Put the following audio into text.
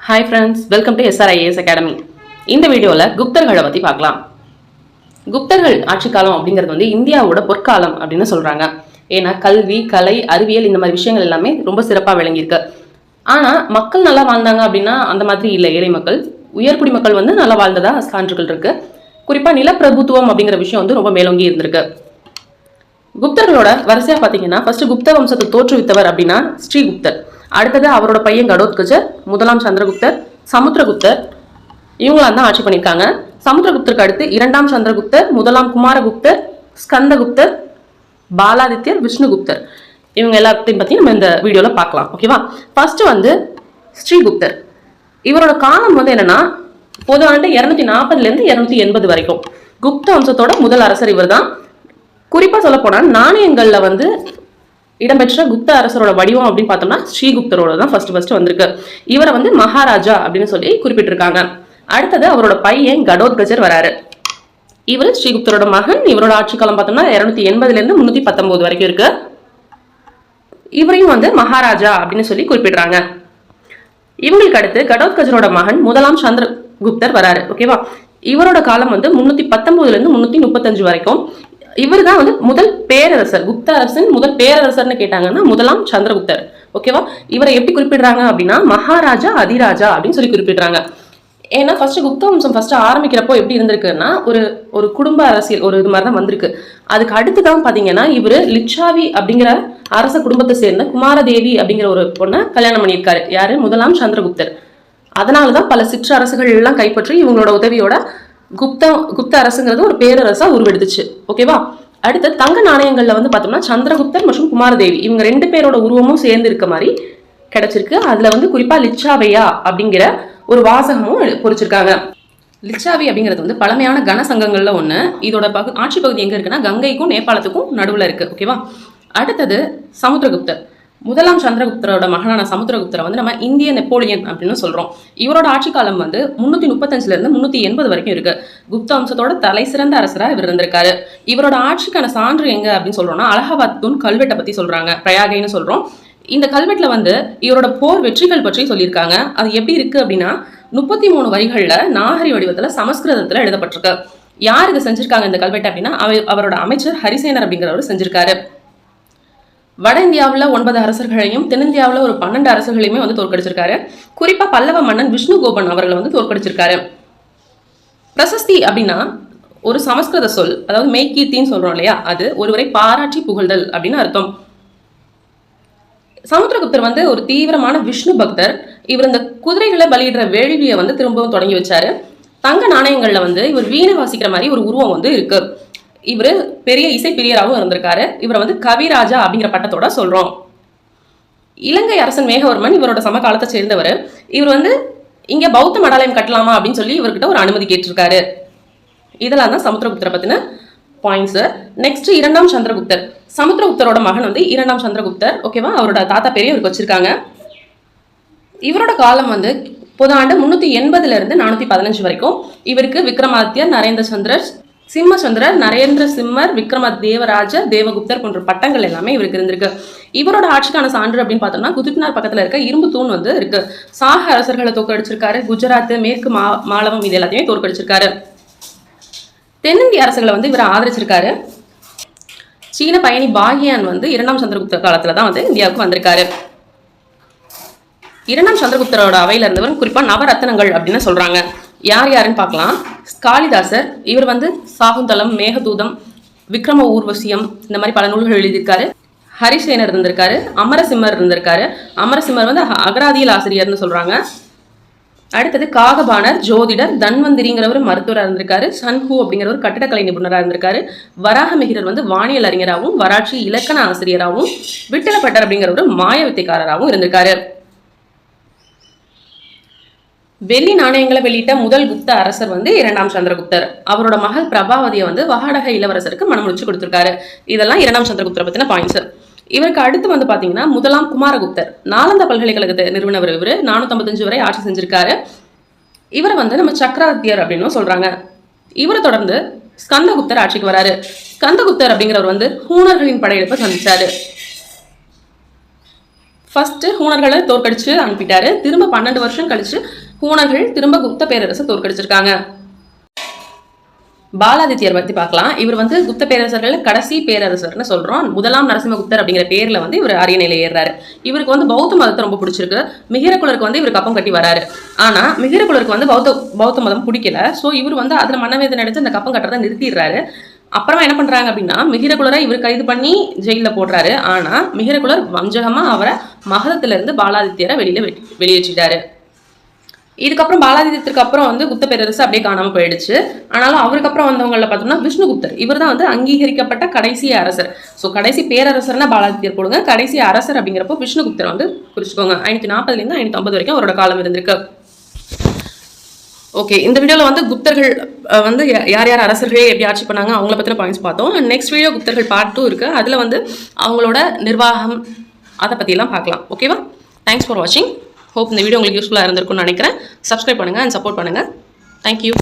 Hi friends, welcome to SRIAS Academy. இந்த வீடியோல குப்தர்களை பத்தி பார்க்கலாம். குப்தர்கள் ஆட்சி காலம் அப்படிங்கிறது வந்து இந்தியாவோட பொற்காலம் அப்படின்னு சொல்றாங்க. ஏன்னா கல்வி, கலை, அறிவியல் இந்த மாதிரி விஷயங்கள் எல்லாமே ரொம்ப சிறப்பா விளங்கியிருக்கு. ஆனா மக்கள் நல்லா வாழ்ந்தாங்க அப்படின்னா அந்த மாதிரி இல்லை. ஏழை மக்கள், உயர்குடி மக்கள் வந்து நல்லா வாழ்ந்ததா சான்றுகள் இருக்கு. குறிப்பா நிலப்பிரபுத்துவம் அப்படிங்கிற விஷயம் வந்து ரொம்ப மேலோங்கி இருந்திருக்கு. குப்தர்களோட வரிசையா பாத்தீங்கன்னா ஃபர்ஸ்ட் குப்த வம்சத்தை தோற்றுவித்தவர் அப்படின்னா ஸ்ரீகுப்தர். அடுத்தது அவரோட பையன் கடோத்கஜர், முதலாம் சந்திரகுப்தர், சமுத்திரகுப்தர் இவங்களாம் தான் ஆட்சி பண்ணியிருக்காங்க. சமுத்திரகுப்தருக்கு அடுத்து இரண்டாம் சந்திரகுப்தர், முதலாம் குமாரகுப்தர், ஸ்கந்தகுப்தர், பாலாதித்யர், விஷ்ணுகுப்தர் இவங்க எல்லாத்தையும் பத்தி நம்ம இந்த வீடியோல பார்க்கலாம். ஓகேவா? ஃபர்ஸ்ட் வந்து ஸ்ரீகுப்தர். இவரோட காலம் வந்து என்னன்னா பொதுவாண்டு 240 இருந்து 280 வரைக்கும். குப்த வம்சத்தோட முதல் அரசர் இவர் தான். குறிப்பா சொல்ல போனா நாணயங்கள்ல வந்து இடம்பெற்ற குப்த அரசரோட வடிவம் அப்படின்னு பார்த்தோம்னா ஸ்ரீகுப்தரோட தான் ஃபர்ஸ்ட் வந்திருக்கு. இவரை வந்து மகாராஜா அப்படின்னு சொல்லி குறிப்பிட்டிருக்காங்க. அடுத்தது அவரோட பையன் கடோத்கஜர் வராரு. இவர் ஸ்ரீகுப்தரோட மகன். இவரோட ஆட்சி காலம் பார்த்தோம்னா 280 இருந்து 319 வரைக்கும் இருக்கு. இவரையும் வந்து மகாராஜா அப்படின்னு சொல்லி குறிப்பிடுறாங்க. இவங்களுக்கு அடுத்து கடோத்கஜரோட மகன் முதலாம் சந்திரகுப்தர் வராரு. ஓகேவா? இவரோட காலம் வந்து 319 இருந்து 335 வரைக்கும். இவர் தான் வந்து முதல் பேரரசர். குப்த அரசின் முதல் பேரரசர்னு கேட்டாங்கன்னா முதலாம் சந்திரகுப்தர். ஓகேவா? இவரை எப்படி குறிப்பிடுறாங்க அப்படின்னா மகாராஜா அதிராஜா அப்படின்னு சொல்லி குறிப்பிடுறாங்க. ஏன்னா ஃபர்ஸ்ட் குப்த வம்சம் ஃபர்ஸ்ட் ஆரம்பிக்கிறப்போ எப்படி இருந்திருக்குன்னா ஒரு குடும்ப அரசியல் ஒரு இது மாதிரி தான் வந்திருக்கு. அதுக்கு அடுத்துதான் பாத்தீங்கன்னா இவரு லிச்சாவி அப்படிங்கிற அரச குடும்பத்தை சேர்ந்த குமாரதேவி அப்படிங்கிற ஒரு பொண்ணை கல்யாணம் பண்ணியிருக்காரு. யாரு? முதலாம் சந்திரகுப்தர். அதனாலதான் பல சிற்றரசுகள் எல்லாம் கைப்பற்றி இவங்களோட உதவியோட குப்த அரசுங்கிறது ஒரு பேரரசா உருவெடுத்துச்சு. ஓகேவா? அடுத்து தங்க நாணயங்கள்ல வந்து பார்த்தோம்னா சந்திரகுப்தர் மற்றும் குமாரதேவி இவங்க 2 பேரோட உருவமும் சேர்ந்து இருக்க மாதிரி கிடைச்சிருக்கு. அதுல வந்து குறிப்பா லிச்சாவையா அப்படிங்கிற ஒரு வாசகமும் பொறிச்சிருக்காங்க. லிச்சாவி அப்படிங்கிறது வந்து பழமையான கனசங்கங்கள்ல ஒண்ணு. இதோட ஆட்சி பகுதி எங்க இருக்குன்னா கங்கைக்கும் நேபாளத்துக்கும் நடுவுல இருக்கு. ஓகேவா? அடுத்தது சமுத்திரகுப்தர். முதலாம் சந்திரகுப்தரோட மகனான சமுத்திரகுப்தரை வந்து நம்ம இந்திய நெப்போலியன் அப்படின்னு சொல்றோம். இவரோட ஆட்சி காலம் வந்து 335 இருந்து 380 வரைக்கும் இருக்கு. குப்த வம்சத்தோட தலை சிறந்த அரசரா இவர் இருந்திருக்காரு. இவரோட ஆட்சிக்கான சான்று எங்க அப்படின்னு சொல்றோம்னா அலகாபாத் தூண் கல்வெட்டை பத்தி சொல்றாங்க. பிரயாகைன்னு சொல்றோம். இந்த கல்வெட்டுல வந்து இவரோட போர் வெற்றிகள் பற்றி சொல்லியிருக்காங்க. அது எப்படி இருக்கு அப்படின்னா 33 வரிகள்ல நாகரி வடிவத்துல சமஸ்கிருதத்துல எழுதப்பட்டிருக்கு. யார் இதை செஞ்சிருக்காங்க இந்த கல்வெட்டு அப்படின்னா அவரோட அமைச்சர் ஹரிசேனர் அப்படிங்கிறவர் செஞ்சிருக்காரு. வட இந்தியாவில் 9 அரசர்களையும் தென்னிந்தியாவில் ஒரு 12 அரசர்களையுமே வந்து தோற்கடிச்சிருக்காரு. குறிப்பா பல்லவ மன்னன் விஷ்ணுகோபன் அவர்களை வந்து தோற்கடிச்சிருக்காரு. பிரசஸ்தி அப்படின்னா ஒரு சமஸ்கிருத சொல், அதாவது மெய்கீர்த்தின்னு சொல்றோம் இல்லையா, அது ஒருவரை பாராட்டி புகழ்தல் அப்படின்னு அர்த்தம். சமுத்திரகுப்தர் வந்து ஒரு தீவிரமான விஷ்ணு பக்தர். இவர் இந்த குதிரைகளை பலியிடுற வேள்வியை வந்து திரும்பவும் தொடங்கி வச்சாரு. தங்க நாணயங்கள்ல வந்து இவர் வீணை வாசிக்கிற மாதிரி ஒரு உருவம் வந்து இருக்கு. இவரு பெரிய இசை பிரியராகவும் இருந்திருக்காரு. இவரை வந்து கவிராஜா அப்படிங்கிற பட்டத்தோட சொல்றோம். இலங்கை அரசன் மேகவர்மன் இவரோட சமகாலத்தை சேர்ந்தவர். இவர் வந்து இங்க பௌத்த மடாலயம் கட்டலாமா அப்படின்னு சொல்லி இவர்கிட்ட ஒரு அனுமதி கேட்டிருக்காரு. இதெல்லாம் தான் சமுத்திரகுப்தரை பத்தின பாயிண்ட்ஸ். நெக்ஸ்ட் இரண்டாம் சந்திரகுப்தர். சமுத்திரகுப்தரோட மகன் வந்து இரண்டாம் சந்திரகுப்தர். ஓகேவா? அவரோட தாத்தா பேரையும் இவருக்கு வச்சிருக்காங்க. இவரோட காலம் வந்து பொதாண்டு 380 இருந்து 415 வரைக்கும். இவருக்கு விக்ரமாதித்யர், நரேந்திர சந்திரர், சிம்மச்சந்திரர், நரேந்திர சிம்மர், விக்ரம தேவராஜ, தேவகுப்தர் போன்ற பட்டங்கள் எல்லாமே இவருக்கு இருந்திருக்கு. இவரோட ஆட்சிக்கான சான்று அப்படின்னு பார்த்தோம்னா குதுப்மினார் பக்கத்துல இருக்க இரும்பு தூண் வந்து இருக்கு. சாக அரசர்களை தோற்கடிச்சிருக்காரு. குஜராத், மேற்கு மாலவம் இது எல்லாத்தையுமே தோற்கடிச்சிருக்காரு. தென்னிந்திய அரசுகளை வந்து இவர் ஆதரிச்சிருக்காரு. சீன பயணி பாகியான் வந்து இரண்டாம் சந்திரகுப்தர் காலத்துலதான் வந்து இந்தியாவுக்கு வந்திருக்காரு. இரண்டாம் சந்திரகுப்தரோட அவையில இருந்தவர் குறிப்பா நவரத்னங்கள் அப்படின்னு சொல்றாங்க. யார் யாருன்னு பார்க்கலாம். காளிதாசர், இவர் வந்து சாகுந்தலம், மேகதூதம், விக்ரம ஊர்வசியம் இந்த மாதிரி பல நூல்கள் எழுதியிருக்காரு. ஹரிசேனர் இருந்திருக்காரு. அமரசிம்மர் இருந்திருக்காரு. அமரசிம்மர் வந்து அகராதியல் ஆசிரியர்னு சொல்றாங்க. அடுத்தது காகபாணர், ஜோதிடர், தன்வந்திரிங்கிறவர் மருத்துவராக இருந்திருக்காரு. சன்ஹூ அப்படிங்கிறவர் கட்டிடக்கலை நிபுணராக இருந்திருக்காரு. வராகமிகிரர் வந்து வானியல் அறிஞராகவும் வராட்சி இலக்கண ஆசிரியராகவும், விட்டலப்பட்டர் அப்படிங்கிறவர் மாய வித்தைக்காரராகவும் இருந்திருக்காரு. வெள்ளி நாணயங்களை வெளியிட்ட முதல் குப்த அரசர் வந்து இரண்டாம் சந்திரகுப்தர். அவரோட மகள் பிரபாவதியை வந்து வகாடக இளவரசருக்கு மனமுடிச்சு கொடுத்திருக்காரு. இதெல்லாம் இரண்டாம் சந்திரகுப்தரை பத்தின பாயிண்ட்ஸ். இவருக்கு அடுத்து வந்து பாத்தீங்கன்னா முதலாம் குமாரகுப்தர். நாலந்தா பல்கலைக்கழகத்தை நிறுவனவர். இவரு 455 வரை ஆட்சி செஞ்சிருக்காரு. இவரை வந்து நம்ம சக்கரவர்த்தியர் அப்படின்னு சொல்றாங்க. இவரை தொடர்ந்து ஸ்கந்தகுப்தர் ஆட்சிக்கு வராரு. ஸ்கந்தகுப்தர் அப்படிங்கிறவர் வந்து ஹூணர்களின் படையெடுப்பை சந்திச்சாரு. ஃபர்ஸ்ட் ஹூணர்களை தோற்கடிச்சு அனுப்பிட்டாரு. திரும்ப 12 வருஷம் கழிச்சு ஹூணர்கள் திரும்ப குப்த பேரரசை தோற்கடிச்சிருக்காங்க. பாலாதித்யர் பத்தி பார்க்கலாம். இவர் வந்து குப்த பேரரசர்கள் கடைசி பேரரசர்னு சொல்றோம். முதலாம் நரசிம்மகுப்தர் அப்படிங்கிற பேர்ல வந்து இவர் அரியணையில ஏறாரு. இவருக்கு வந்து பௌத்த மதத்தை ரொம்ப பிடிச்சிருக்கு. மிகிரகுலருக்கு வந்து இவர் கப்பம் கட்டி வராரு. ஆனா மிகிரகுலருக்கு வந்து பௌத்த மதம் பிடிக்கல. ஸோ இவர் வந்து அதுல மனவேதனை எடுத்து இந்த கப்பம் கட்டுறதை நிறுத்திடுறாரு. அப்புறமா என்ன பண்றாங்க அப்படின்னா மிகிரகுலரை இவர் கைது பண்ணி ஜெயில போடுறாரு. ஆனா மிகிரகுலர் வஞ்சகமா அவரை மகதத்துல இருந்து பாலாதித்யரை வெளியேற்றிட்டாரு. இதுக்கப்புறம் பாலாதித்யத்திற்கு அப்புறம் வந்து குப்த பேரரசு அப்படியே காணாம போயிடுச்சு. ஆனாலும் அவருக்கு அப்புறம் வந்தவங்கள பார்த்தோம்னா விஷ்ணுகுப்தர், இவர் தான் வந்து அங்கீகரிக்கப்பட்ட கடைசி அரசர். ஸோ கடைசி பேரரசர்னா பாலாதித்யர் போடுங்க, கடைசி அரசர் அப்படிங்கிறப்போ விஷ்ணுகுப்தர் வந்து குறிச்சுக்கோங்க. 540 550 வரைக்கும் அவரோட காலம் இருந்திருக்கு. ஓகே, இந்த வீடியோவில் வந்து குப்தர்கள் வந்து யார் யார் அரசர்களே எப்படி ஆட்சி பண்ணாங்க அவங்கள பற்றின பாயிண்ட்ஸ் பார்த்தோம். நெக்ஸ்ட் வீடியோ குப்தர்கள் பார்ட் 2 இருக்குது. அதில் வந்து அவங்களோட நிர்வாகம் அதை பற்றியெல்லாம் பார்க்கலாம். ஓகேவா? தேங்க்ஸ் ஃபார் வாட்சிங். ஹோப் இந்த வீடியோ உங்களுக்கு யூஸ்ஃபுல்லாக இருந்திருக்கும்னு நினைக்கிறேன். சப்ஸ்கிரைப் பண்ணுங்கள் அண்ட் சப்போர்ட் பண்ணுங்கள். தேங்க்யூ.